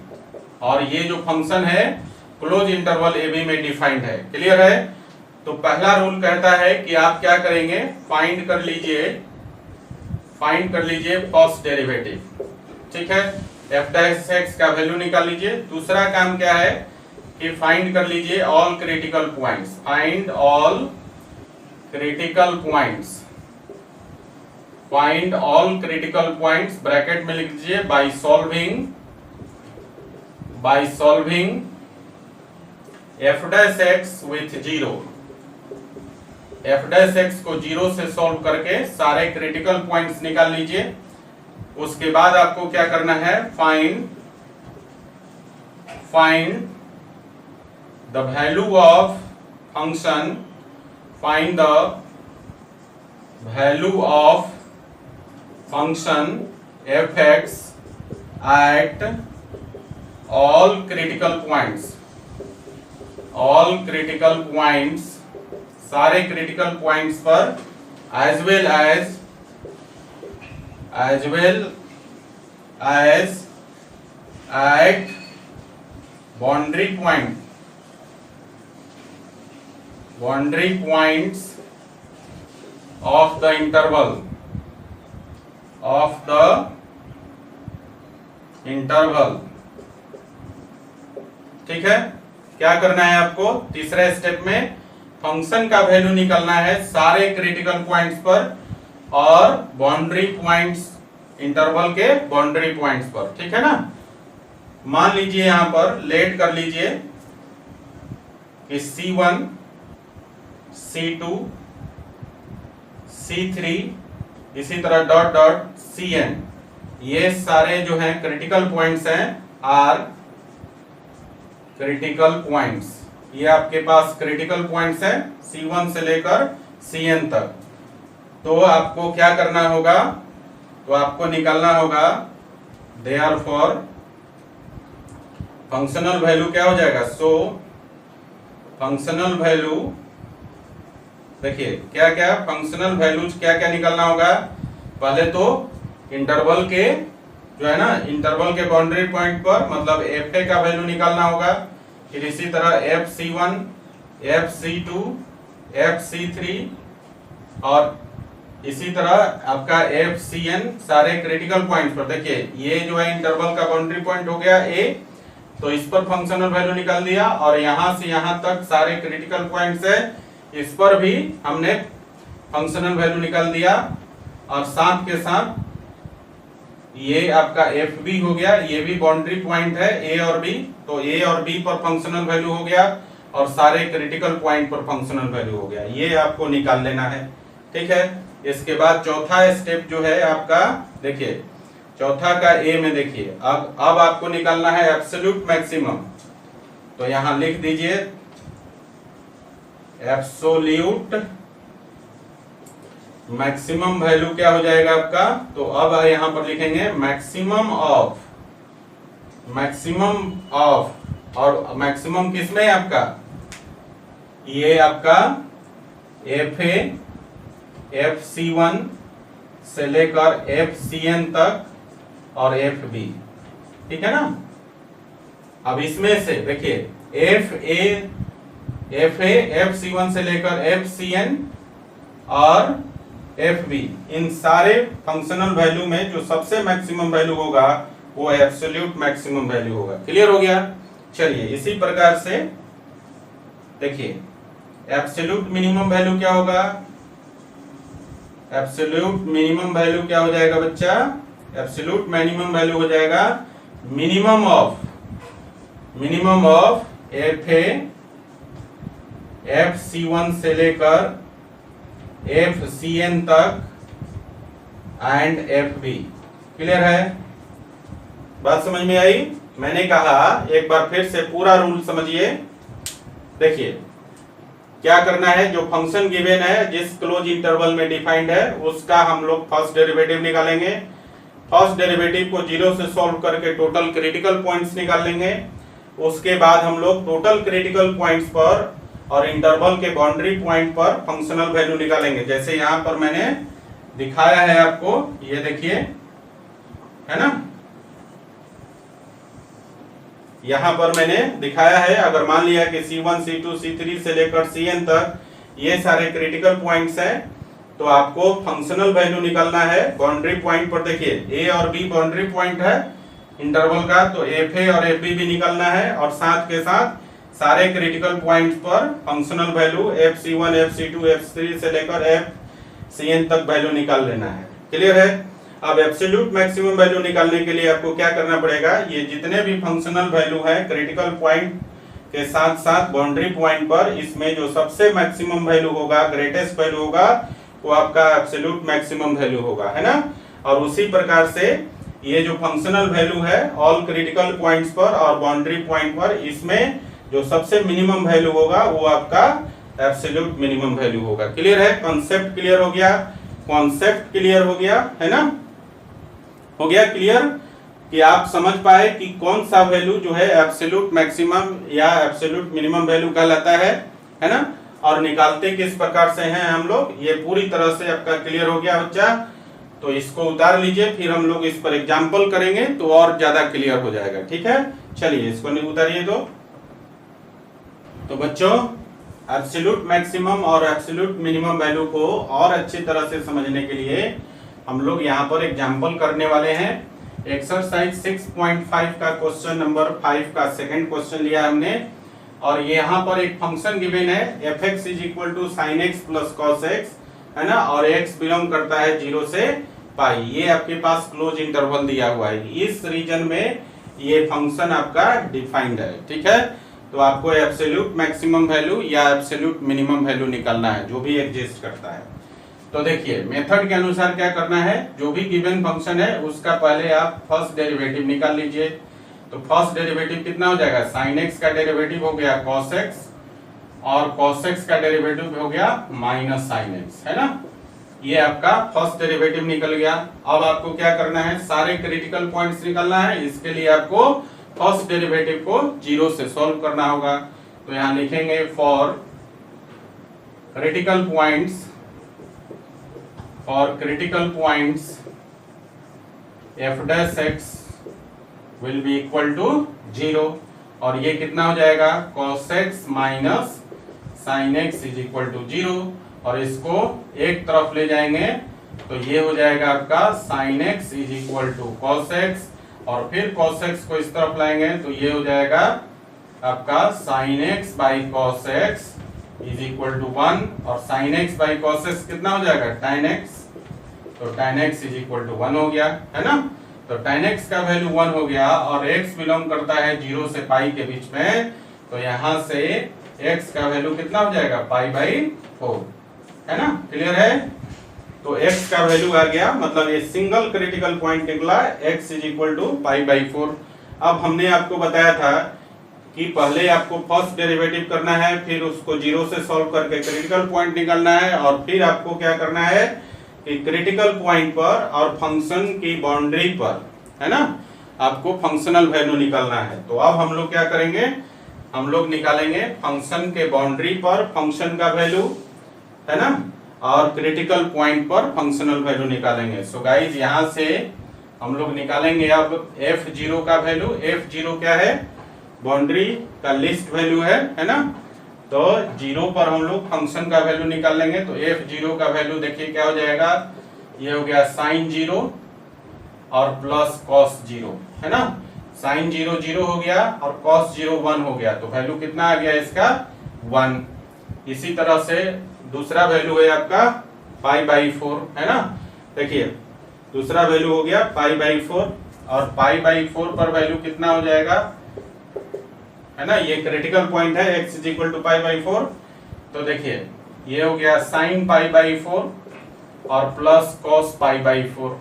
और ये जो फंक्शन है क्लोज इंटरवल ए बी में डिफाइंड है। क्लियर है, तो पहला रूल कहता है कि आप क्या करेंगे, फाइंड कर लीजिए फर्स्ट डेरिवेटिव। ठीक है, f डैश x का वैल्यू निकाल लीजिए। दूसरा काम क्या है कि फाइंड कर लीजिए all critical points, find all critical points bracket में लिख लीजिए by solving f dash x with 0। f dash x को 0 से सॉल्व करके सारे क्रिटिकल पॉइंट्स निकाल लीजिए। उसके बाद आपको क्या करना है, find the value of function, find the value of function fx at all critical points, सारे क्रिटिकल पॉइंट्स पर as well as at boundary points of the interval ठीक है, क्या करना है आपको, तीसरे स्टेप में फंक्शन का वैल्यू निकालना है सारे क्रिटिकल पॉइंट्स पर और बाउंड्री पॉइंट्स, इंटरवल के बाउंड्री पॉइंट्स पर। ठीक है ना, मान लीजिए यहां पर लेट कर लीजिए कि C1 C2 C3 इसी तरह डॉट डॉट Cn, ये सारे जो हैं क्रिटिकल पॉइंट्स हैं, आर क्रिटिकल पॉइंट्स, ये आपके पास क्रिटिकल पॉइंट्स हैं C1 से लेकर Cn तक। तो आपको क्या करना होगा, तो आपको निकालना होगा देयरफॉर फंक्शनल वैल्यू क्या हो जाएगा, सो फंक्शनल वैल्यू, देखिए क्या क्या फंक्शनल वैल्यूज क्या क्या निकालना होगा। पहले तो इंटरवल के जो है ना, इंटरवल के बाउंड्री पॉइंट पर मतलब fa का वैल्यू निकालना होगा, फिर इसी तरह fc1 fc2 fc3 और इसी तरह आपका fcn सारे क्रिटिकल पॉइंट्स पर। देखिए ये जो है इंटरवल का बाउंड्री पॉइंट हो गया a, तो इस पर फंक्शनल वैल्यू निकाल दिया, और यहां से यहां तक सारे क्रिटिकल पॉइंट्स है, इस पर भी हमने फंक्शनल वैल्यू निकाल दिया, और साथ के साथ ये आपका एफ बी हो गया, ये भी बाउंड्री पॉइंट है ए और बी, तो ए और बी पर फंक्शनल वैल्यू हो गया और सारे क्रिटिकल पॉइंट पर फंक्शनल वैल्यू हो गया, ये आपको निकाल लेना है। ठीक है, इसके बाद चौथा स्टेप जो है आपका, देखिए चौथा का ए में देखिए अब आपको निकालना है एब्सोल्यूट मैक्सिमम, तो यहां लिख दीजिए एब्सोल्यूट मैक्सिमम वैल्यू क्या हो जाएगा आपका, तो अब यहां पर लिखेंगे मैक्सिमम ऑफ, और मैक्सिमम किसमें है आपका, ये आपका FC1 से लेकर FCN तक और FB, ठीक है ना। अब इसमें से देखिए FC1 से लेकर FCN और FB, इन सारे फंक्शनल वैल्यू में जो सबसे मैक्सिमम वैल्यू होगा वो एब्सोल्यूट मैक्सिमम वैल्यू होगा। क्लियर हो गया। चलिए इसी प्रकार से देखिए एब्सोल्यूट मिनिमम वैल्यू क्या होगा, एब्सोल्यूट मिनिमम वैल्यू क्या हो जाएगा बच्चा, एब्सोल्यूट मिनिमम वैल्यू हो जाएगा मिनिमम ऑफ FC1 से लेकर FCN तक एंड FB। क्लियर है, बात समझ में आई। मैंने कहा एक बार फिर से पूरा रूल समझिए। देखिए क्या करना है, जो फंक्शन गिवन है जिस क्लोज इंटरवल में डिफाइंड है उसका हम लोग फर्स्ट डेरिवेटिव निकालेंगे। फर्स्ट डेरिवेटिव को 0 से सॉल्व करके टोटल क्रिटिकल पॉइंट्स निकाल लेंगे। उसके बाद हम लोग टोटल क्रिटिकल पॉइंट्स पर और इंटरवल के बाउंड्री पॉइंट पर फंक्शनल वैल्यू निकालेंगे। जैसे यहां पर मैंने दिखाया है आपको, ये देखिए है ना, यहां पर मैंने दिखाया है। अगर मान लिया कि C1 C2 C3 से लेकर CN तक ये सारे क्रिटिकल पॉइंट्स हैं, तो आपको फंक्शनल वैल्यू निकालना है बाउंड्री पॉइंट पर। देखिए A और B बाउंड्री पॉइंट है इंटरवल का, तो FA और FB भी निकालना है, और साथ के साथ सारे क्रिटिकल पॉइंट्स पर functional value FC1 FC2 FC3 से लेकर FCN तक वैल्यू निकाल लेना है। क्लियर है। अब एब्सोल्यूट मैक्सिमम वैल्यू निकालने के लिए आपको क्या करना पड़ेगा, ये जितने भी फंक्शनल वैल्यू है क्रिटिकल पॉइंट के साथ साथ बाउंड्री पॉइंट पर, इसमें जो सबसे मैक्सिमम वैल्यू होगा, ग्रेटेस्ट वैल्यू होगा, वो आपका एब्सोल्यूट मैक्सिमम वैल्यू होगा, है ना। और उसी प्रकार से ये जो फंक्शनल वैल्यू है ऑल क्रिटिकल पॉइंट्स पर और बाउंड्री पॉइंट पर, इसमें जो सबसे मिनिमम वैल्यू होगा वो आपका एब्सोल्यूट मिनिमम वैल्यू होगा। क्लियर है, कॉन्सेप्ट क्लियर हो गया, कॉन्सेप्ट क्लियर हो गया, है ना, हो गया क्लियर, कि आप समझ पाए कि कौन सा वैल्यू जो है एब्सोल्यूट मैक्सिमम या एब्सोल्यूट मिनिमम वैल्यू कहलाता है ना। और निकालते किस प्रकार से हैं हम लोग, ये पूरी तरह से आपका क्लियर हो गया बच्चा। तो इसको उतार लीजिए, फिर हम लोग इस पर एग्जाम्पल करेंगे तो और ज्यादा क्लियर हो जाएगा। ठीक है, चलिए इसको नहीं उतारिए। तो बच्चों एब्सोल्यूट मैक्सिमम और एब्सोल्यूट मिनिमम वैल्यू को और अच्छी तरह से समझने के लिए हम लोग यहाँ पर एग्जाम्पल करने वाले हैं। एक्सरसाइज 6.5 का क्वेश्चन नंबर 5 का सेकंड क्वेश्चन लिया हमने, और यहाँ पर एक फंक्शन गिवन है fx = sin x + cos x, है ना, और x बिलोंग करता है 0 से पाई। ये आपके पास क्लोज इंटरवल दिया हुआ है, इस रीजन में ये फंक्शन आपका डिफाइंड है। ठीक है, तो आपको एब्सोल्यूट मैक्सिमम वैल्यू या एब्सोल्यूट मिनिमम वैल्यू निकालना है जो भी एग्जिस्ट करता है। तो देखिए मेथड के अनुसार क्या करना है, जो भी गिवन फंक्शन है उसका पहले आप फर्स्ट डेरिवेटिव निकाल लीजिए। तो फर्स्ट डेरिवेटिव कितना हो जाएगा, sin x का डेरिवेटिव हो गया cos x, और cos x का डेरिवेटिव हो गया -sin x, है ना। ये आपका फर्स्ट डेरिवेटिव निकल गया। अब आपको क्या करना है, सारे क्रिटिकल पॉइंट्स निकालना है। इसके लिए आपको फर्स्ट डेरिवेटिव को 0 से सॉल्व करना होगा। तो यहां लिखेंगे for critical points f' will be equal to 0, और ये कितना हो जाएगा cos x minus sin x is equal to 0, और इसको एक तरफ ले जाएंगे तो ये हो जाएगा आपका sin x is equal to cos x, और फिर cos x को इस तरफ लाएंगे तो ये हो जाएगा आपका sin x by cos x is equal to 1, और sin x by cos x कितना हो जाएगा tan x, तो tan x is equal to 1 हो गया, है ना। तो tan x का वैल्यू 1 हो गया, और x बिलोंग करता है 0 से पाई के बीच में, तो यहां से x का वैल्यू कितना हो जाएगा π/4, है ना। क्लियर है, तो x का वैल्यू आ गया, मतलब ये सिंगल क्रिटिकल पॉइंट निकला x is equal to π/4। अब हमने आपको बताया था कि पहले आपको फर्स्ट डेरिवेटिव करना है, फिर उसको 0 से सॉल्व करके क्रिटिकल पॉइंट निकालना है, और फिर आपको क्या करना है, कि क्रिटिकल पॉइंट पर और फंक्शन की बाउंड्री पर, है ना, आपको फंक्शनल वैल्यू निकालना है। तो अब हम लोग क्या करेंगे, हम लोग निकालेंगे फंक्शन के बाउंड्री पर फंक्शन का वैल्यू, है ना, और क्रिटिकल पॉइंट पर फंक्शनल वैल्यू निकालेंगे। सो गाइज यहां से हम लोग निकालेंगे अब f0 का वैल्यू। f0 क्या है, बाउंड्री का लिस्ट वैल्यू है ना। तो 0 पर हम लोग फंक्शन का वैल्यू निकाल लेंगे। तो f0 का वैल्यू देखिए क्या हो जाएगा, ये हो गया sin 0 और प्लस cos 0, है ना। sin 0 0 हो गया और cos 0 1 हो गया, तो वैल्यू कितना आ गया इसका 1। इसी तरह से दूसरा वैल्यू है आपका π/4, है ना। देखिए दूसरा वैल्यू हो गया π/4 और π/4 पर वैल्यू कितना हो जाएगा, है ना, ये क्रिटिकल पॉइंट है x = π/4। तो देखिए ये हो गया sin π/4 और प्लस cos π/4।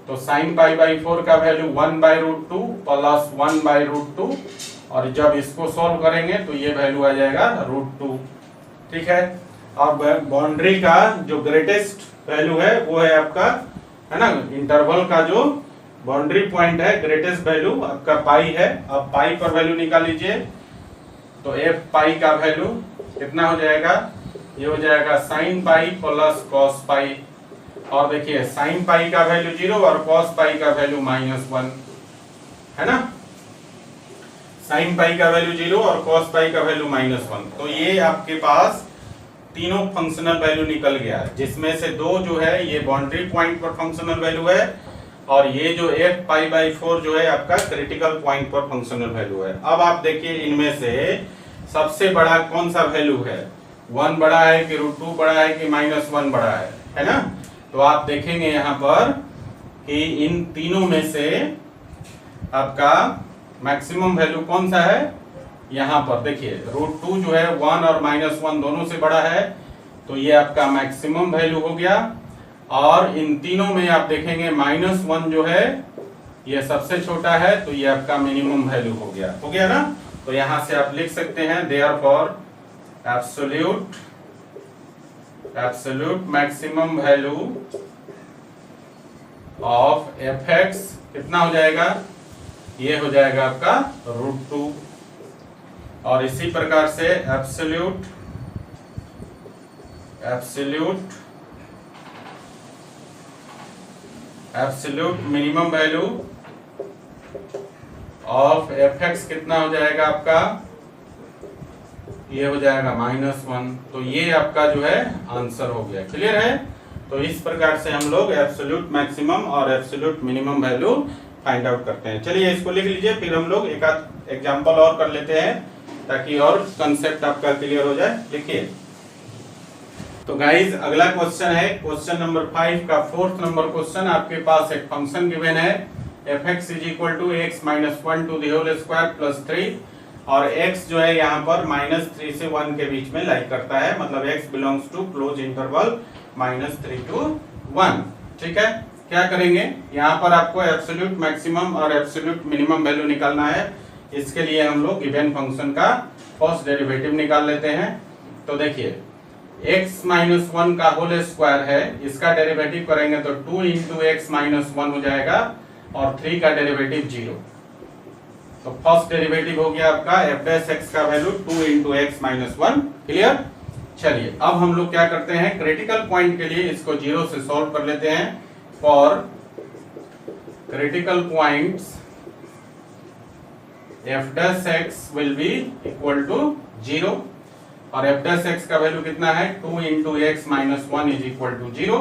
तो sin π/4 का वैल्यू 1/√2 प्लस 1/√2, और जब इसको सॉल्व करेंगे तो ये वैल्यू आ जाएगा √2। ठीक है। अब बाउंड्री का जो ग्रेटेस्ट वैल्यू है वो है आपका, है ना, इंटरवल का जो बाउंड्री पॉइंट है ग्रेटेस्ट वैल्यू आपका पाई है। अब पाई पर वैल्यू निकाल लीजिए। तो f पाई का वैल्यू कितना हो जाएगा, ये हो जाएगा sin पाई प्लस cos पाई। और देखिए sin पाई का वैल्यू 0 और cos पाई का वैल्यू -1, है ना। sin पाई का वैल्यू 0 और cos पाई का वैल्यू -1। तो ये आपके पास तीनों फंक्शनल वैल्यू निकल गया, जिसमें से दो जो है ये बाउंड्री पॉइंट पर फंक्शनल वैल्यू है, और ये जो f π/4 जो है आपका क्रिटिकल पॉइंट पर फंक्शनल वैल्यू है। अब आप देखिए इनमें से सबसे बड़ा कौन सा वैल्यू है, 1 बड़ा है कि √2 बड़ा है कि -1 बड़ा है ना। तो आप देखेंगे यहाँ पर कि इन तीनों में से आपका मैक्सिमम वैल्यू कौन सा है, यहाँ पर देखिए √2 जो है 1 और -1 दोनों से बड़ा है, तो ये आपका मैक्सिमम वैल्यू हो गया। और इन तीनों में आप देखेंगे -1 जो है ये सबसे छोटा है, तो ये आपका मिनिमम वैल्यू हो गया ना। तो यहां से आप लिख सकते हैं therefore absolute maximum value of fx कितना हो जाएगा, ये हो जाएगा आपका √2। और इसी प्रकार से absolute minimum value of fx कितना हो जाएगा आपका, ये हो जाएगा -1। तो ये आपका जो है आंसर हो गया। क्लियर है। तो इस प्रकार से हम लोग एब्सोल्यूट मैक्सिमम और absolute minimum value find out करते हैं। चलिए इसको लिख लीजिए, फिर हम लोग एक आध एग्जांपल और कर लेते हैं ताकि और कंसेप्ट आपका क्लियर हो जाए। लिखिए। तो गाइज अगला क्वेश्चन है क्वेश्चन नंबर 5 का 4th नंबर क्वेश्चन। आपके पास एक फंक्शन गिवन है fx = x - 1 to the whole square plus 3, और x जो है यहाँ पर -3 से 1 के बीच में लाई करता है, मतलब x belongs to close interval -3 to 1। ठीक है। क्या करेंगे, यहाँ पर आपको एब्सोल्यूट मैक्सिमम और एब्सोल्यूट मिनिमम वैल्यू निकालना है। इसके लिए हम लोग गिवन फंक्शन का फर्स्ट डेरिवेटिव निकाल लेते हैं। तो देखिए x - 1 का होल स्क्वायर है, इसका डेरिवेटिव करेंगे तो 2 × x - 1 हो जाएगा, और 3 का डेरिवेटिव 0। तो फर्स्ट डेरिवेटिव हो गया आपका f' का वैल्यू 2 × x - 1। क्लियर। चलिए अब हम लोग क्या करते हैं, क्रिटिकल पॉइंट के लिए इसको 0 से सॉल्व कर लेते हैं। For critical points f' will be equal to 0, और f' का वैल्यू कितना है, 2 × x - 1 is equal to 0।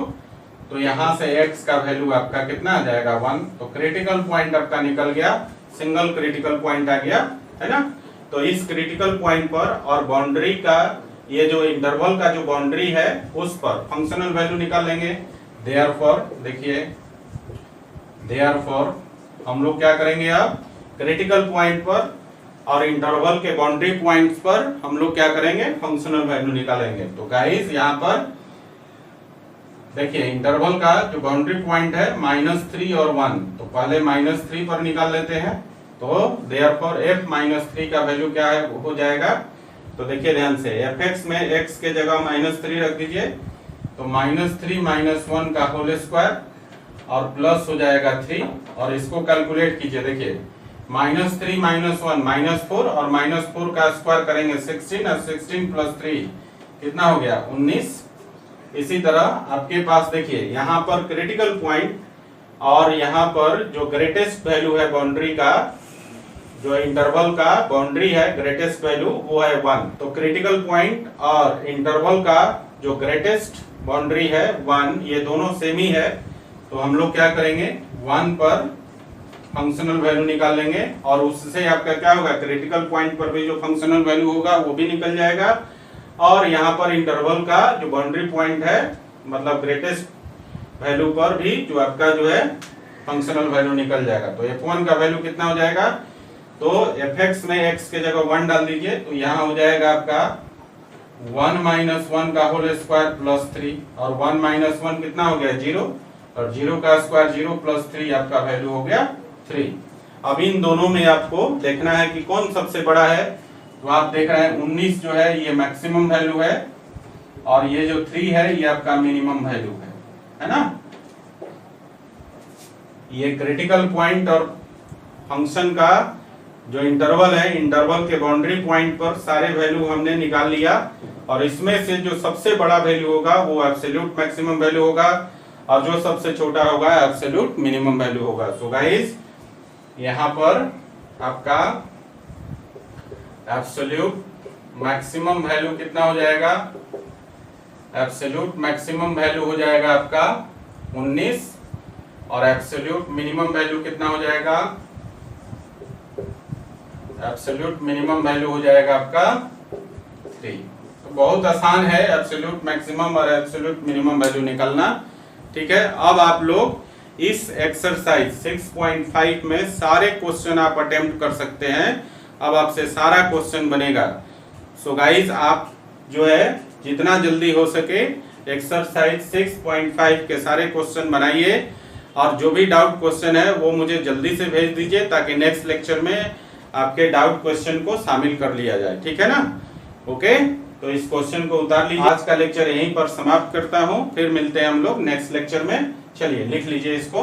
तो यहां से x का वैल्यू आपका कितना आ जाएगा 1। तो क्रिटिकल पॉइंट आपका निकल गया, सिंगल क्रिटिकल पॉइंट आ गया, है ना। तो इस क्रिटिकल पॉइंट पर और बाउंड्री का ये जो इंटरवल का जो बाउंड्री है उस पर फंक्शनल वैल्यू निकाल लेंगे। देयरफॉर देखिए, देयरफॉर हम लोग क्या करेंगे, अब क्रिटिकल पॉइंट पर और इंटरवल के बाउंड्री पॉइंट्स पर हम लोग क्या करेंगे, फंक्शनल वैल्यू निकालेंगे। तो गाइस यहाँ पर देखिए इंटरवल का जो बाउंड्री पॉइंट है -3 और 1, तो पहले -3 पर निकाल लेते हैं। तो देयरफॉर f - 3 का वैल्यू क्या है हो जाएगा। तो देखिए ध्यान से fx में x के जगह -3 रख दीजिए, तो -3 - 1 का होल स्क्वायर और प्लस हो जाएगा 3 और इसको कैलकुलेट कीजिए। देखिए -3 - 1 -4 और -4 का स्क्वायर करेंगे 16 और 16 + 3 कितना हो गया 19। इसी तरह आपके पास देखिए यहाँ पर क्रिटिकल पॉइंट और यहाँ पर जो ग्रेटेस्ट वैल्यू है बाउंड्री का, जो इंटरवल का बाउंड्री है ग्रेटेस्ट वैल्यू वो है 1। तो क्रिटिकल पॉइंट और इंटरवल का जो ग्रेटेस्ट बाउंड्री है 1, ये दोनों सेम ही है। तो हम लोग क्या करेंगे 1 पर फंक्शनल वैल्यू निकाल लेंगे और उससे आपका क्या होगा क्रिटिकल पॉइंट पर भी जो फंक्शनल वैल्यू होगा वो भी निकल जाएगा और यहाँ पर इंटरवल का जो बाउंड्री पॉइंट है मतलब ग्रेटेस्ट वैल्यू पर भी जो आपका जो है फंक्शनल वैल्यू निकल जाएगा। तो f1 का वैल्यू कितना हो जाएगा, तो fx में x के जगह 1 डाल दीजिए तो यहाँ हो जाएगा आपका 1 - 1 का होल स्क्वायर प्लस 3 और 1 - 1 कितना हो गया 0 और 0 का स्क्वायर 0 + 3 आपका वैल्यू हो गया 3। अब इन दोनों में आपको देखना है कि कौन सबसे बड़ा है। तो आप देख रहे हैं 19 जो है ये मैक्सिमम वैल्यू है और ये जो 3 है ये आपका मिनिमम वैल्यू है ना। ये क्रिटिकल पॉइंट और फंक्शन का जो इंटरवल है, इंटरवल के बाउंड्री पॉइंट पर सारे वैल्यू हमने निकाल लिया और इसमें से जो सबसे बड़ा वैल्यू होगा वो एब्सोल्यूट मैक्सिमम वैल्यू होगा और जो सबसे छोटा होगा एब्सोल्यूट मिनिमम वैल्यू होगा। सो गाइस यहाँ पर आपका एब्सोल्यूट मैक्सिमम वैल्यू कितना हो जाएगा, एब्सोल्यूट मैक्सिमम वैल्यू हो जाएगा आपका 19 और एब्सोल्यूट मिनिमम वैल्यू कितना हो जाएगा, एब्सोल्यूट मिनिमम वैल्यू हो जाएगा आपका 3। तो बहुत आसान है एब्सोल्यूट मैक्सिमम और एब्सोल्यूट मिनिमम वैल्यू निकालना। ठीक है, अब आप लोग इस एक्सरसाइज 6.5 में सारे क्वेश्चन आप अटेम्प्ट कर सकते हैं। अब आपसे सारा क्वेश्चन बनेगा। सो गाइस आप जो है जितना जल्दी हो सके एक्सरसाइज 6.5 के सारे क्वेश्चन बनाइए और जो भी डाउट क्वेश्चन है वो मुझे जल्दी से भेज दीजिए ताकि नेक्स्ट लेक्चर में आपके डाउट क्वेश्चन को शामिल कर लिया जाए। ठीक है ना, ओके। तो इस क्वेश्चन को उतार लीजिए। आज का लेक्चर यहीं पर समाप्त करता हूँ, फिर मिलते हैं हम लोग नेक्स्ट लेक्चर में। चलिए लिख लीजिए इसको।